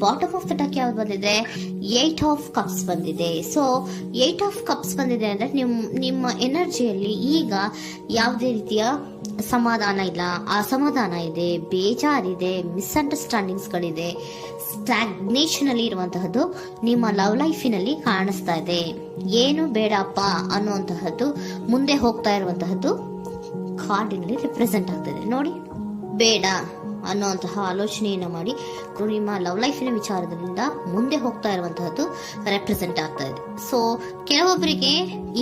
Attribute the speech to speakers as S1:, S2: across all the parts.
S1: Bottom of the deck ಯಾವ್ದು ಬಂದಿದೆ, 8 of cups ಬಂದಿದೆ. ಸೊ 8 ಆಫ್ ಕಪ್ಸ್ ಬಂದಿದೆ ಅಂದ್ರೆ ನಿಮ್ಮ ಎನರ್ಜಿಯಲ್ಲಿ ಈಗ ಯಾವುದೇ ರೀತಿಯ ಸಮಾಧಾನ ಇಲ್ಲ, ಅಸಮಾಧಾನ ಇದೆ, ಬೇಜಾರಿದೆ, ಮಿಸ್ಅಂಡರ್ಸ್ಟ್ಯಾಂಡಿಂಗ್ಸ್ಗಳಿದೆ, ಸ್ಟಾಗ್ನೇಷನ್ ಅಲ್ಲಿ ಇರುವಂತಹದ್ದು ನಿಮ್ಮ ಲವ್ ಲೈಫಿನಲ್ಲಿ ಕಾಣಿಸ್ತಾ ಇದೆ. ಏನು ಬೇಡಪ್ಪ ಅನ್ನುವಂತಹದ್ದು ಮುಂದೆ ಹೋಗ್ತಾ ಇರುವಂತಹದ್ದು ಕಾರ್ಡಿನಲ್ಲಿ ರಿಪ್ರೆಸೆಂಟ್ ಆಗ್ತದೆ. ನೋಡಿ, ಬೇಡ ಅನ್ನುವಂತಹ ಆಲೋಚನೆಯನ್ನು ಮಾಡಿ ನಿಮ್ಮ ಲವ್ ಲೈಫಿನ ವಿಚಾರದಿಂದ ಮುಂದೆ ಹೋಗ್ತಾ ಇರುವಂತಹದ್ದು ರೆಪ್ರೆಸೆಂಟ್ ಆಗ್ತಾ ಇದೆ. ಸೊ ಕೆಲವೊಬ್ಬರಿಗೆ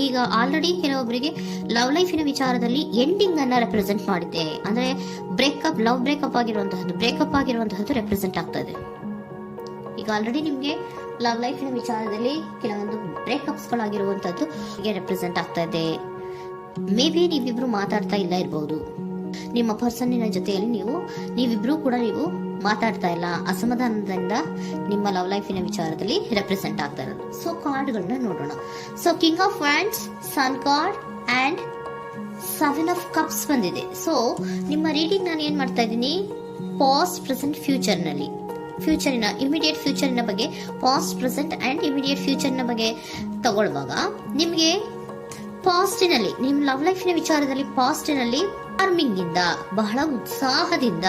S1: ಈಗ ಆಲ್ರೆಡಿ ಕೆಲವೊಬ್ಬರಿಗೆ ಲವ್ ಲೈಫಿನ ವಿಚಾರದಲ್ಲಿ ಎಂಡಿಂಗ್ ಅನ್ನ ರೆಪ್ರೆಸೆಂಟ್ ಮಾಡಿದೆ, ಅಂದ್ರೆ ಲವ್ ಬ್ರೇಕಪ್ ಆಗಿರುವಂತಹದ್ದು ರೆಪ್ರೆಸೆಂಟ್ ಆಗ್ತಾ ಇದೆ. ಈಗ ಆಲ್ರೆಡಿ ನಿಮ್ಗೆ ಲವ್ ಲೈಫಿನ ವಿಚಾರದಲ್ಲಿ ಕೆಲವೊಂದು ಬ್ರೇಕಪ್ಸ್ ಗಳಾಗಿರುವಂತದ್ದು ರೆಪ್ರೆಸೆಂಟ್ ಆಗ್ತಾ ಇದೆ. ಮೇ ಬಿ ನೀವಿಬ್ರು ಮಾತಾಡ್ತಾ ಇಲ್ಲ ಇರಬಹುದು, ನಿಮ್ಮ ಪರ್ಸನ್ನಿನ ಜೊತೆಯಲ್ಲಿ ನೀವಿಬ್ರು ಕೂಡ ಮಾತಾಡ್ತಾ ಇಲ್ಲ, ಅಸಮಾಧಾನದಿಂದ ನಿಮ್ಮ ಲವ್ ಲೈಫಿನ ವಿಚಾರದಲ್ಲಿ ರೆಪ್ರೆಸೆಂಟ್ ಆಗ್ತಾ ಇರೋದು. ಸೊ ಕಾರ್ಡ್ಗಳನ್ನ ನೋಡೋಣ. So king of wands, sun card and 7 of cups ಬಂದಿದೆ. ಸೊ ನಿಮ್ಮ ರೀಡಿಂಗ್ ನಾನು ಏನ್ ಮಾಡ್ತಾ ಇದ್ದೀನಿ, ಪಾಸ್ಟ್, ಪ್ರೆಸೆಂಟ್, ಇಮಿಡಿಯೇಟ್ ಫ್ಯೂಚರಿನ ಬಗ್ಗೆ, ಪಾಸ್ಟ್, ಪ್ರೆಸೆಂಟ್ ಅಂಡ್ ಇಮಿಡಿಯೇಟ್ ಫ್ಯೂಚರ್ನ ಬಗ್ಗೆ ತಗೊಳ್ಳುವಾಗ ನಿಮಗೆ ಪಾಸ್ಟಿನಲ್ಲಿ, ನಿಮ್ಮ ಲವ್ ಲೈಫಿನ ವಿಚಾರದಲ್ಲಿ ಪಾಸ್ಟಿನಲ್ಲಿ ಚಾರ್ಮಿಂಗ್ ಇಂದ, ಬಹಳ ಉತ್ಸಾಹದಿಂದ,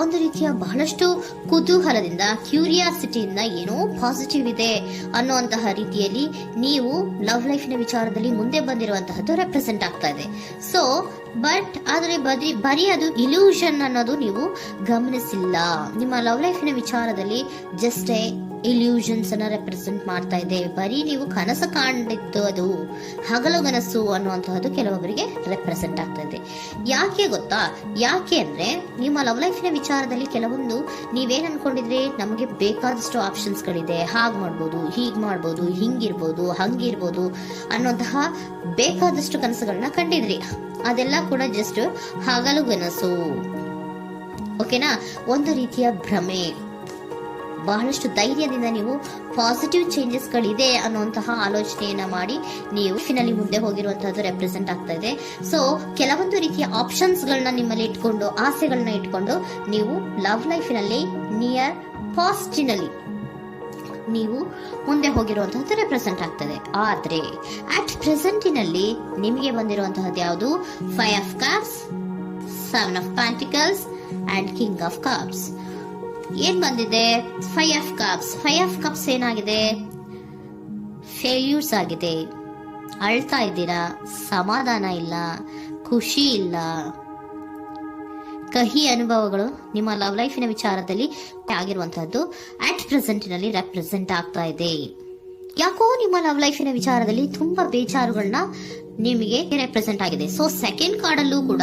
S1: ಒಂದು ರೀತಿಯ ಬಹಳಷ್ಟು ಕುತೂಹಲದಿಂದ, ಕ್ಯೂರಿಯಾಸಿಟಿಯಿಂದ ಏನೋ ಪಾಸಿಟಿವ್ ಇದೆ ಅನ್ನುವಂತಹ ರೀತಿಯಲ್ಲಿ ನೀವು ಲವ್ ಲೈಫಿನ ವಿಚಾರದಲ್ಲಿ ಮುಂದೆ ಬಂದಿರುವಂತಹದ್ದು ರೆಪ್ರೆಸೆಂಟ್ ಆಗ್ತಾ ಇದೆ. ಸೊ ಆದರೆ ಬರೀ ಅದು ಇಲ್ಯೂಷನ್ ಅನ್ನೋದು ನೀವು ಗಮನಿಸಿಲ್ಲ. ನಿಮ್ಮ ಲವ್ ಲೈಫಿನ ವಿಚಾರದಲ್ಲಿ ಜಸ್ಟ್ ಇಲ್ಯೂಷನ್ಸ್ ಅನ್ನ ರೆಪ್ರೆಸೆಂಟ್ ಮಾಡ್ತಾ ಇದೆ. ಬರೀ ನೀವು ಕನಸು ಕಾಣಿದ್ದು ಅದು ಹಗಲುಗನಸು ಅನ್ನುವಂತಹದ್ದು ಕೆಲವೊಬ್ಬರಿಗೆ ರೆಪ್ರೆಸೆಂಟ್ ಆಗ್ತಾ ಇದೆ. ಯಾಕೆ ಗೊತ್ತಾ? ಯಾಕೆ ಅಂದ್ರೆ ನಿಮ್ಮ ಲವ್ ಲೈಫಿನ ವಿಚಾರದಲ್ಲಿ ಕೆಲವೊಂದು ನೀವೇನ್ ಅನ್ಕೊಂಡಿದ್ರೆ, ನಮಗೆ ಬೇಕಾದಷ್ಟು ಆಪ್ಷನ್ಸ್ ಗಳಿದೆ, ಹಾಗ್ ಮಾಡ್ಬೋದು, ಹೀಗ್ ಮಾಡ್ಬೋದು, ಹಿಂಗಿರ್ಬೋದು, ಹಂಗಿರ್ಬೋದು ಅನ್ನುವಂತಹ ಬೇಕಾದಷ್ಟು ಕನಸುಗಳನ್ನ ಕಂಡಿದ್ರಿ. ಅದೆಲ್ಲ ಕೂಡ ಜಸ್ಟ್ ಹಗಲುಗನಸು. ಓಕೆನಾ? ಒಂದು ರೀತಿಯ ಭ್ರಮೆ. ಬಹಳಷ್ಟು ಧೈರ್ಯದಿಂದ ನೀವು ಪಾಸಿಟಿವ್ ಚೇಂಜಸ್ ಗಳಿದೆ ಅನ್ನುವಂತಹ ಆಲೋಚನೆಯನ್ನ ಮಾಡಿ ನೀವು ಫಿನಲ್ಲಿ ಮುಂದೆ ಹೋಗಿರುವಂತಹದ್ದು ರೆಪ್ರೆಸೆಂಟ್ ಆಗ್ತಾ ಇದೆ. ಸೊ ಕೆಲವೊಂದು ರೀತಿಯ ಆಪ್ಷನ್ಸ್ ಗಳನ್ನ ನಿಮ್ಮಲ್ಲಿ ಇಟ್ಕೊಂಡು, ಆಸೆಗಳನ್ನ ಇಟ್ಕೊಂಡು ನೀವು ಲವ್ ಲೈಫಿನಲ್ಲಿ ನಿಯರ್ ಪಾಸ್ಟಿನಲ್ಲಿ ನೀವು ಮುಂದೆ ಹೋಗಿರುವಂತಹದ್ದು ರೆಪ್ರೆಸೆಂಟ್ ಆಗ್ತದೆ. ಆದ್ರೆ ಅಟ್ ಪ್ರೆಸೆಂಟಿನಲ್ಲಿ ನಿಮಗೆ ಬಂದಿರುವಂತಹದ್ದು ಯಾವುದು? 5 of cups, 7 of pentacles and king of cups. ಏನ್ ಬಂದಿದೆ? 5 ಆಫ್ ಕಪ್ಸ್. 5 ಆಫ್ ಕಪ್ಸ್ ಏನಾಗಿದೆ? ಫೇಲ್ಯೂರ್ಸ್ ಆಗಿದೆ, ಅಳ್ತಾ ಇದ್ದೀರಾ, ಸಮಾಧಾನ ಇಲ್ಲ, ಖುಷಿ ಇಲ್ಲ, ಕಹಿ ಅನುಭವಗಳು ನಿಮ್ಮ ಲವ್ ಲೈಫಿನ ವಿಚಾರದಲ್ಲಿ ಆಗಿರುವಂತಹದ್ದು ಅಟ್ ಪ್ರೆಸೆಂಟಿನಲ್ಲಿ ರೆಪ್ರೆಸೆಂಟ್ ಆಗ್ತಾ ಇದೆ. ಯಾಕೋ ನಿಮ್ಮ ಲವ್ ಲೈಫಿನ ವಿಚಾರದಲ್ಲಿ ತುಂಬಾ ಬೇಜಾರುಗಳನ್ನ ನಿಮಗೆ ರೆಪ್ರೆಸೆಂಟ್ ಆಗಿದೆ. ಸೊ ಸೆಕೆಂಡ್ ಕಾರ್ಡ್ ಅಲ್ಲೂ ಕೂಡ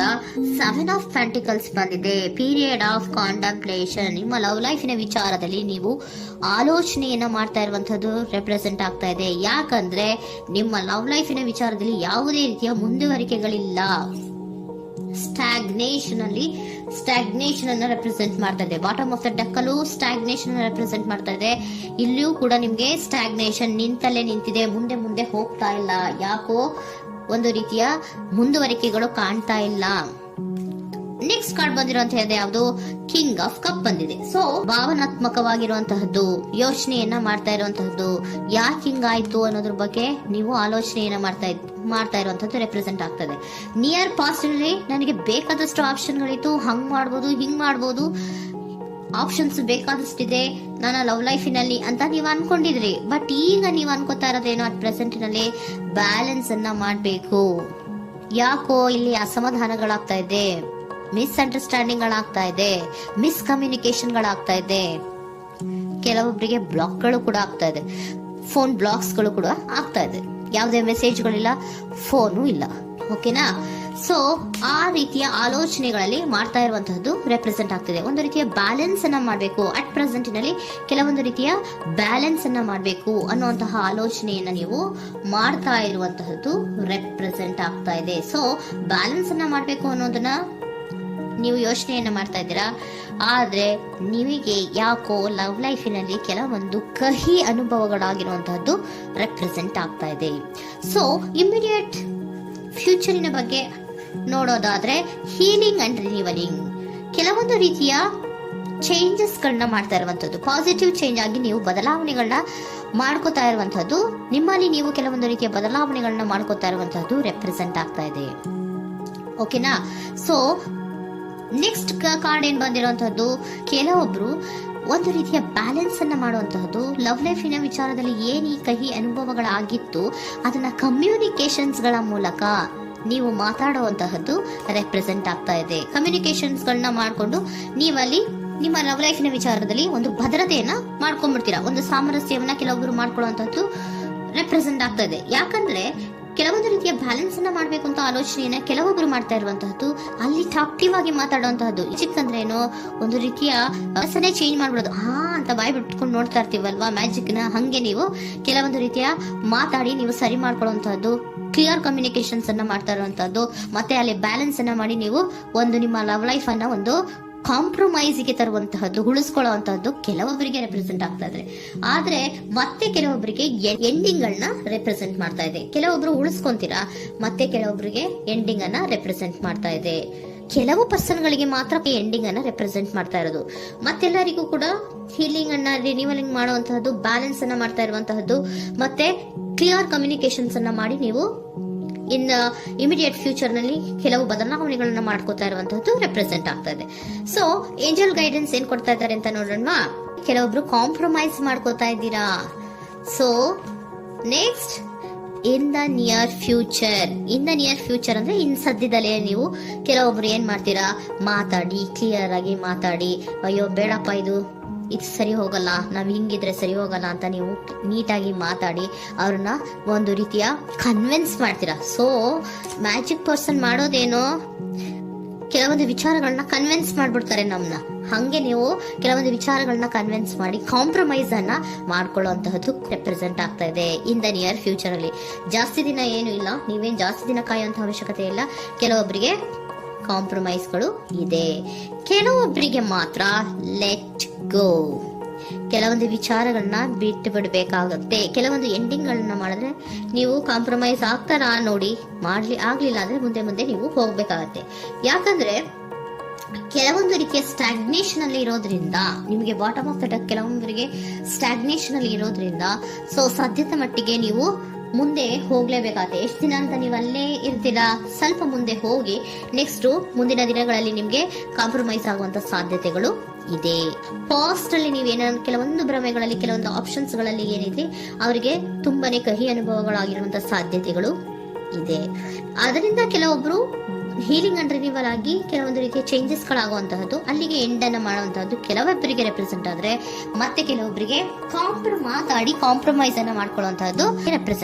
S1: 7 ಆಫ್ ಪ್ಯಾಂಟಿಕಲ್ಸ್ ಬಂದಿದೆ. Period of contemplation. ನಿಮ್ಮ ಲವ್ ಲೈಫಿನ ವಿಚಾರದಲ್ಲಿ ನೀವು ಆಲೋಚನೆಯನ್ನ ಮಾಡ್ತಾ ಇರುವಂತದ್ದು ರೆಪ್ರೆಸೆಂಟ್ ಆಗ್ತಾ ಇದೆ. ಯಾಕಂದ್ರೆ ನಿಮ್ಮ ಲವ್ ಲೈಫಿನ ವಿಚಾರದಲ್ಲಿ ಯಾವುದೇ ರೀತಿಯ ಮುಂದುವರಿಕೆಗಳಿಲ್ಲ. ಸ್ಟಾಗ್ನೇಷನ್ ಅನ್ನ ರೆಪ್ರೆಸೆಂಟ್ ಮಾಡ್ತಾ ಇದೆ. ಬಾಟಮ್ ಆಫ್ ದ ಡೆಕ್ ಅಲ್ಲೂ ಸ್ಟಾಗ್ನೇಷನ್ ರೆಪ್ರೆಸೆಂಟ್ ಮಾಡ್ತಾ ಇದೆ. ಇಲ್ಲಿಯೂ ಕೂಡ ನಿಮ್ಗೆ ಸ್ಟಾಗ್ನೇಷನ್, ನಿಂತಲ್ಲೇ ನಿಂತಿದೆ, ಮುಂದೆ ಹೋಗ್ತಾ ಇಲ್ಲ. ಯಾಕೋ ಒಂದು ರೀತಿಯ ಮುಂದುವರಿಕೆಗಳು ಕಾಣ್ತಾ ಇಲ್ಲ. ನೆಕ್ಸ್ಟ್ ಕಾರ್ಡ್ ಬಂದಿರುವಂತಹದ್ದು ಯಾವುದು? ಕಿಂಗ್ ಆಫ್ ಕಪ್ ಬಂದಿದೆ. ಸೊ ಭಾವನಾತ್ಮಕವಾಗಿರುವಂತಹದ್ದು, ಯೋಚನೆಯನ್ನ ಮಾಡ್ತಾ ಇರುವಂತಹದ್ದು, ಯಾಕೆ ಹಿಂಗಾಯ್ತು ಅನ್ನೋದ್ರ ಬಗ್ಗೆ ನೀವು ಆಲೋಚನೆಯನ್ನ ಮಾಡ್ತಾ ಇರುವಂತದ್ದು ರೆಪ್ರೆಸೆಂಟ್ ಆಗ್ತದೆ. ನಿಯರ್ ಪಾಸ್ಟ್ ನಲ್ಲಿ ನನಗೆ ಬೇಕಾದಷ್ಟು ಆಪ್ಷನ್ಗಳಿತ್ತು, ಹಂಗ್ ಮಾಡ್ಬೋದು, ಹಿಂಗ್ ಮಾಡ್ಬೋದು, ಆಪ್ಷನ್ಸ್ ಬೇಕಾದಷ್ಟಿದೆ ನನ್ನ ಲವ್ ಲೈಫಿನಲ್ಲಿ ಅಂತ ನೀವು ಅನ್ಕೊಂಡಿದ್ರಿ. ಬಟ್ ಈಗ ನೀವು ಅನ್ಕೋತಾ ಇರೋದೇನೋ ಅಟ್ ಪ್ರೆಸೆಂಟ್ ನಲ್ಲಿ ಬ್ಯಾಲೆನ್ಸ್ ಅನ್ನ ಮಾಡ್ಬೇಕು. ಯಾಕೋ ಇಲ್ಲಿ ಅಸಮಾಧಾನಗಳಾಗ್ತಾ ಇದೆ, ಮಿಸ್ಅಂಡರ್ಸ್ಟ್ಯಾಂಡಿಂಗ್ ಗಳಾಗ್ತಾ ಇದೆ, ಮಿಸ್ಕಮ್ಯುನಿಕೇಶನ್ ಗಳಾಗ್ತಾ ಇದೆ. ಕೆಲವೊಬ್ಬರಿಗೆ ಬ್ಲಾಕ್ಗಳು ಕೂಡ ಆಗ್ತಾ ಇದೆ, ಫೋನ್ ಬ್ಲಾಕ್ಸ್ ಗಳು ಕೂಡ ಆಗ್ತಾ ಇದೆ. ಯಾವುದೇ ಮೆಸೇಜ್ಗಳಿಲ್ಲ, ಫೋನು ಇಲ್ಲ. ಓಕೆನಾ? ಸೊ ಆ ರೀತಿಯ ಆಲೋಚನೆಗಳಲ್ಲಿ ಮಾಡ್ತಾ ಇರುವಂತಹದ್ದು ರೆಪ್ರೆಸೆಂಟ್ ಆಗ್ತಿದೆ. ಒಂದು ರೀತಿಯ ಬ್ಯಾಲೆನ್ಸ್ ಅನ್ನ ಮಾಡಬೇಕು. ಅಟ್ ಪ್ರೆಸೆಂಟಿನಲ್ಲಿ ಕೆಲವೊಂದು ರೀತಿಯ ಬ್ಯಾಲೆನ್ಸ್ ಅನ್ನ ಮಾಡಬೇಕು ಅನ್ನುವಂತಹ ಆಲೋಚನೆಯನ್ನ ನೀವು ಮಾಡ್ತಾ ಇರುವಂತಹದ್ದು ರೆಪ್ರೆಸೆಂಟ್ ಆಗ್ತಾ ಇದೆ. ಸೊ ಬ್ಯಾಲೆನ್ಸ್ ಅನ್ನ ಮಾಡಬೇಕು ಅನ್ನೋದನ್ನ ನೀವು ಯೋಚನೆಯನ್ನ ಮಾಡ್ತಾ ಇದ್ದೀರಾ. ಆದ್ರೆ ನಿಮಗೆ ಯಾಕೋ ಲವ್ ಲೈಫಿನಲ್ಲಿ ಕೆಲವೊಂದು ಕಹಿ ಅನುಭವಗಳಾಗಿರುವಂತಹದ್ದು ರೆಪ್ರೆಸೆಂಟ್ ಆಗ್ತಾ ಇದೆ. ಸೊ ಇಮಿಡಿಯೇಟ್ ಫ್ಯೂಚರಿನ ಬಗ್ಗೆ ನೋಡೋದಾದ್ರೆ ಹೀಲಿಂಗ್ ಅಂಡ್ ರಿನಿವಲಿಂಗ್, ಕೆಲವೊಂದು ರೀತಿಯ ಚೇಂಜಸ್ಗಳನ್ನ ಮಾಡ್ತಾ ಇರುವಂತದ್ದು, ಪಾಸಿಟಿವ್ ಚೇಂಜ್ ಆಗಿ ನೀವು ಬದಲಾವಣೆಗಳನ್ನ ಮಾಡ್ಕೋತಾ ಇರುವಂತದ್ದು, ನಿಮ್ಮಲ್ಲಿ ನೀವು ಕೆಲವೊಂದು ರೀತಿಯ ಬದಲಾವಣೆಗಳನ್ನ ಮಾಡ್ಕೋತಾ ಇರುವಂತದ್ದು ರೆಪ್ರೆಸೆಂಟ್ ಆಗ್ತಾ ಇದೆ. ಓಕೆನಾ? ಸೊ ನೆಕ್ಸ್ಟ್ ಕಾರ್ಡ್ ಏನ್ ಬಂದಿರುವಂತದ್ದು, ಕೆಲವೊಬ್ರು ಒಂದು ರೀತಿಯ ಬ್ಯಾಲೆನ್ಸ್ ಅನ್ನ ಮಾಡುವಂತಹದ್ದು, ಲವ್ ಲೈಫಿನ ವಿಚಾರದಲ್ಲಿ ಏನ್ ಈ ಕಹಿ ಅನುಭವಗಳಾಗಿತ್ತು ಅದನ್ನ ಕಮ್ಯುನಿಕೇಶನ್ಸ್ ಗಳ ಮೂಲಕ ನೀವು ಮಾತಾಡುವಂತಹದ್ದು ರೆಪ್ರೆಸೆಂಟ್ ಆಗ್ತಾ ಇದೆ. ಕಮ್ಯುನಿಕೇಶನ್ಸ್ ಗಳನ್ನ ಮಾಡ್ಕೊಂಡು ನೀವಲ್ಲಿ ನಿಮ್ಮ ಲವ್ ಲೈಫಿನ ವಿಚಾರದಲ್ಲಿ ಒಂದು ಭದ್ರತೆಯನ್ನ ಮಾಡ್ಕೊಂಡ್ಬಿಡ್ತೀರಾ, ಒಂದು ಸಾಮರಸ್ಯವನ್ನ ಕೆಲವೊಬ್ರು ಮಾಡ್ಕೊಳ್ಳುವಂತಹದ್ದು ರೆಪ್ರೆಸೆಂಟ್ ಆಗ್ತಾ ಇದೆ. ಯಾಕಂದ್ರೆ ಕೆಲವೊಂದು ರೀತಿಯ ಬ್ಯಾಲೆನ್ಸ್ ಅನ್ನ ಮಾಡ್ಬೇಕು ಅಂತ ಆಲೋಚನೆಯನ್ನ ಕೆಲವೊಬ್ರು ಮಾಡ್ತಾ ಇರುವಂತಹದ್ದು, ಅಲ್ಲಿ ಟಾಕ್ಟಿವ್ ಆಗಿ ಮಾತಾಡುವಂತಹದ್ದು. ಚಿಕ್ಕಂದ್ರೆ ಏನೋ ಒಂದು ರೀತಿಯ ರಸನೆ ಚೇಂಜ್ ಮಾಡ್ಬಿಡೋದು, ಹಾ ಅಂತ ಬಾಯಿ ಬಿಟ್ಕೊಂಡು ನೋಡ್ತಾ ಇರ್ತೀವಲ್ವಾ ಮ್ಯಾಜಿಕ್ ನ, ಹಂಗೆ ನೀವು ಕೆಲವೊಂದು ರೀತಿಯ ಮಾತಾಡಿ ನೀವು ಸರಿ ಮಾಡ್ಕೊಳ್ಳುವಂತಹದ್ದು, ಕ್ಲಿಯರ್ ಕಮ್ಯುನಿಕೇಶನ್ಸ್ ಅನ್ನ ಮಾಡ್ತಾ ಇರುವಂತಹದ್ದು, ಮತ್ತೆ ಅಲ್ಲಿ ಬ್ಯಾಲೆನ್ಸ್ ಅನ್ನ ಮಾಡಿ ನೀವು ಒಂದು ನಿಮ್ಮ ಲವ್ ಲೈಫ್ ಅನ್ನ ಒಂದು ಕಾಂಪ್ರಮೈಸ್ಗೆ ತರುವಂತಹದ್ದು, ಉಳಿಸ್ಕೊಳ್ಳುವಂತಹದ್ದು ಕೆಲವೊಬ್ಬರಿಗೆ ರೆಪ್ರೆಸೆಂಟ್ ಆಗ್ತಾ ಇದೆ. ಆದ್ರೆ ಮತ್ತೆ ಕೆಲವೊಬ್ಬರಿಗೆ ಎಂಡಿಂಗ್ ಗಳನ್ನ ರೆಪ್ರೆಸೆಂಟ್ ಮಾಡ್ತಾ ಇದೆ. ಕೆಲವೊಬ್ರು ಉಳಿಸ್ಕೊಂತೀರಾ, ಮತ್ತೆ ಕೆಲವೊಬ್ಬರಿಗೆ ಎಂಡಿಂಗ್ ಅನ್ನ ರೆಪ್ರೆಸೆಂಟ್ ಮಾಡ್ತಾ ಇದೆ. ಕೆಲವು ಪರ್ಸನ್ ಗಳಿಗೆ ಮಾತ್ರ ಎಂಡಿಂಗ್ ಅನ್ನ ರೆಪ್ರೆಸೆಂಟ್ ಮಾಡ್ತಾ ಇರೋದು, ಮತ್ತೆಲ್ಲರಿಗೂ ಕೂಡ ಹೀಲಿಂಗ್ ಅನ್ನ ರಿನ್ಯೂವಲಿಂಗ್ ಮಾಡುವಂತಹದ್ದು, ಬ್ಯಾಲೆನ್ಸ್ ಅನ್ನ ಮಾಡ್ತಾ ಇರುವಂತಹದ್ದು, ಮತ್ತೆ ಕ್ಲಿಯರ್ ಕಮ್ಯುನಿಕೇಶನ್ಸ್ ಅನ್ನ ಮಾಡಿ ನೀವು ಇನ್ ಇಮಿಡಿಯೇಟ್ ಫ್ಯೂಚರ್ ನಲ್ಲಿ ಕೆಲವು ಬದಲಾವಣೆಗಳನ್ನ ಮಾಡ್ಕೋತಾ ಇರುವಂತಹದ್ದು ರೆಪ್ರೆಸೆಂಟ್ ಆಗ್ತಾ ಇದೆ. ಸೊ ಏಂಜಲ್ ಗೈಡೆನ್ಸ್ ಏನ್ ಕೊಡ್ತಾ ಇದ್ದಾರೆ ಅಂತ ನೋಡೋಣ. ಕೆಲವೊಬ್ರು ಕಾಂಪ್ರಮೈಸ್ ಮಾಡ್ಕೋತಾ ಇದ್ದೀರಾ. So next in the near future ಅಂದ್ರೆ ಇನ್ ಸದ್ಯದಲ್ಲೇ ನೀವು ಕೆಲವೊಬ್ರು ಏನ್ ಮಾಡ್ತೀರಾ, ಮಾತಾಡಿ ಕ್ಲಿಯರ್ ಆಗಿ ಮಾತಾಡಿ, ಅಯ್ಯೋ ಬೇಡಪ್ಪ ಇದು ಸರಿ ಹೋಗಲ್ಲ, ನಾವ್ ಹಿಂಗಿದ್ರೆ ಸರಿ ಹೋಗಲ್ಲ ಅಂತ ನೀವು ನೀಟಾಗಿ ಮಾತಾಡಿ ಅವ್ರನ್ನ ಒಂದು ರೀತಿಯ ಕನ್ವಿನ್ಸ್ ಮಾಡ್ತೀರಾ. ಸೊ ಮ್ಯಾಜಿಕ್ ಪರ್ಸನ್ ಮಾಡೋದೇನೋ ಕೆಲವೊಂದು ವಿಚಾರಗಳನ್ನ ಕನ್ವಿನ್ಸ್ ಮಾಡ್ಬಿಡ್ತಾರೆ ನಮ್ನ, ಹಂಗೆ ನೀವು ಕೆಲವೊಂದು ವಿಚಾರಗಳನ್ನ ಕನ್ವಿನ್ಸ್ ಮಾಡಿ ಕಾಂಪ್ರಮೈಸ್ ಅನ್ನ ಮಾಡ್ಕೊಳ್ಳುವಂತಹದ್ದು ರೆಪ್ರೆಸೆಂಟ್ ಆಗ್ತಾ ಇದೆ ಇನ್ ದ ನಿಯರ್ ಫ್ಯೂಚರ್ ಅಲ್ಲಿ. ಜಾಸ್ತಿ ದಿನ ಏನು ಇಲ್ಲ, ನೀವೇನ್ ಜಾಸ್ತಿ ದಿನ ಕಾಯುವಂತ ಅವಶ್ಯಕತೆ ಇಲ್ಲ. ಕೆಲವೊಬ್ಬರಿಗೆ ಕಾಂಪ್ರಮೈಸ್ಗಳು ಇದೆ, ಕೆಲವೊಬ್ಬರಿಗೆ ಮಾತ್ರ ಲೆಟ್ ಗೋ, ಕೆಲವೊಂದು ವಿಚಾರಗಳನ್ನ ಬಿಟ್ಟು ಬಿಡಬೇಕಾಗುತ್ತೆ. ಕೆಲವೊಂದು ಎಂಡಿಂಗ್ ಗಳನ್ನ ಮಾಡಿದ್ರೆ ನೀವು ಕಾಂಪ್ರಮೈಸ್ ಆಗ್ತಾರಾ ನೋಡಿ, ಆಗ್ಲಿಲ್ಲ ಅಂದ್ರೆ ಮುಂದೆ ನೀವು ಹೋಗ್ಬೇಕಾಗತ್ತೆ. ಯಾಕಂದ್ರೆ ಕೆಲವೊಂದು ರೀತಿಯ ಸ್ಟಾಗ್ನೇಷನ್ ಅಲ್ಲಿ ಇರೋದ್ರಿಂದ ನಿಮಗೆ ಬಾಟಮ್ ಆಫ್ ದ ಡಕ್ ಕೆಲವೊಬ್ಬರಿಗೆ ಸ್ಟಾಗ್ನೇಷನ್ ಅಲ್ಲಿ ಇರೋದ್ರಿಂದ ಸೊ ಸಾಧ್ಯತೆ ಮಟ್ಟಿಗೆ ನೀವು ಮುಂದೆ ಹೋಗ್ಲೇಬೇಕಾಗತ್ತೆ. ಎಷ್ಟು ದಿನ ಅಂತ ನೀವು ಅಲ್ಲೇ ಇರ್ತೀರಾ, ಸ್ವಲ್ಪ ಮುಂದೆ ಹೋಗಿ ನೆಕ್ಸ್ಟ್ ಮುಂದಿನ ದಿನಗಳಲ್ಲಿ ನಿಮ್ಗೆ ಕಾಂಪ್ರಮೈಸ್ ಆಗುವಂತ ಸಾಧ್ಯತೆಗಳು ಇದೆ. ಪಾಸ್ಟ್ ಅಲ್ಲಿ ನೀವೇನ ಕೆಲವೊಂದು ಭ್ರಮೆಗಳಲ್ಲಿ ಕೆಲವೊಂದು ಆಪ್ಷನ್ಸ್ ಗಳಲ್ಲಿ ಏನಿದೆ ಅವರಿಗೆ ತುಂಬಾನೇ ಕಹಿ ಅನುಭವಗಳಾಗಿರುವಂತಹ ಸಾಧ್ಯತೆಗಳು ಇದೆ. ಅದರಿಂದ ಕೆಲವೊಬ್ರು ಹೀಲಿಂಗ್ ಅಂಡ್ ರಿನಿವಲ್ ಆಗಿ ಕೆಲವೊಂದು ರೀತಿಯ ಚೇಂಜಸ್ ಗಳಾಗುವಂತಹದ್ದು, ಅಲ್ಲಿಗೆ ಎಂಡ್ ಅನ್ನ ಮಾಡುವಂತಹದ್ದು ಕೆಲವೊಬ್ಬರಿಗೆ ರೆಪ್ರೆಸೆಂಟ್ ಆದ್ರೆ, ಮತ್ತೆ ಕೆಲವೊಬ್ಬರಿಗೆ ಮಾತಾಡಿ ಕಾಂಪ್ರಮೈಸ್ ಅನ್ನ ಮಾಡ್ಕೊಳ್ಳುವಂತಹದ್ದು ರೆಪ್ರೆಸೆಂಟ್